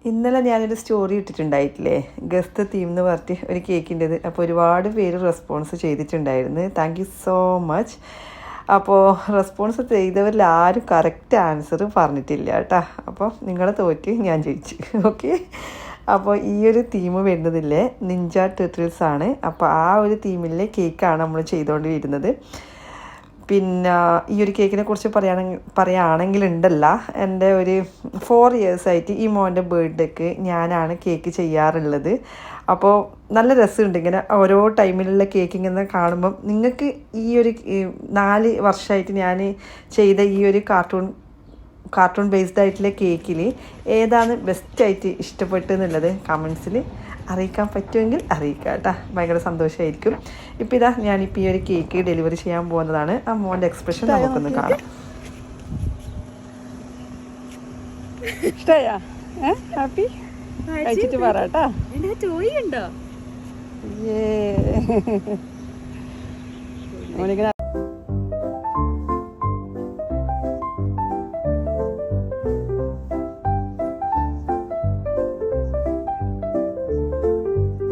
ഇന്നലെ ഞാനൊരു story ഇട്ടിട്ടുണ്ടായിട്ടില്ലേ, guest theme എന്ന് പറഞ്ഞിട്ട് ഒരു കേക്കിൻ്റെത്. അപ്പോൾ ഒരുപാട് പേര് റെസ്പോൺസ് ചെയ്തിട്ടുണ്ടായിരുന്നു. Thank you so much. അപ്പോൾ റെസ്പോൺസ് ചെയ്തവരിൽ ആരും കറക്റ്റ് ആൻസർ പറഞ്ഞിട്ടില്ല കേട്ടോ. അപ്പോൾ നിങ്ങളെ തോറ്റ് ഞാൻ ജയിച്ചു. ഓക്കെ. അപ്പോൾ ഈ ഒരു തീം വരുന്നതില്ലേ നിഞ്ച ടർട്ടിൽസ് ആണ്. അപ്പോൾ ആ ഒരു തീമിലെ കേക്കാണ് നമ്മൾ ചെയ്തുകൊണ്ടിരുന്നത്. പിന്നെ ഈ ഒരു കേക്കിനെ കുറിച്ച് പറയുകയാണെങ്കിൽ ഉണ്ടല്ല, എൻ്റെ ഒരു 4 ഇയേഴ്സായിട്ട് ഈ മോൻ്റെ ബർത്ത്ഡേക്ക് ഞാനാണ് കേക്ക് ചെയ്യാറുള്ളത്. അപ്പോൾ നല്ല രസമുണ്ട് ഇങ്ങനെ ഓരോ ടൈമിലുള്ള കേക്ക് ഇങ്ങനെ കാണുമ്പം. നിങ്ങൾക്ക് ഈ ഒരു 4 വർഷമായിട്ട് ഞാൻ ചെയ്ത ഈ ഒരു കാർട്ടൂൺ ബേസ്ഡ് ആയിട്ടുള്ള കേക്കിൽ ഏതാണ് ബെസ്റ്റായിട്ട് ഇഷ്ടപ്പെട്ടെന്നുള്ളത് കമൻസിൽ അറിയിക്കാൻ പറ്റുമെങ്കിൽ അറിയിക്കുക കേട്ടോ. ഭയങ്കര സന്തോഷമായിരിക്കും. ഇപ്പം ഇതാ ഞാനിപ്പോൾ ഈ ഒരു കേക്ക് ഡെലിവറി ചെയ്യാൻ പോകുന്നതാണ്. ആ മോൻ്റെ എക്സ്പ്രഷൻ നമുക്കൊന്ന് കാണാം. ഇഷ്ടമായാ? ഹാപ്പി കഴിച്ചിട്ട് പറ കേട്ടോ. മോനിങ്ങനെ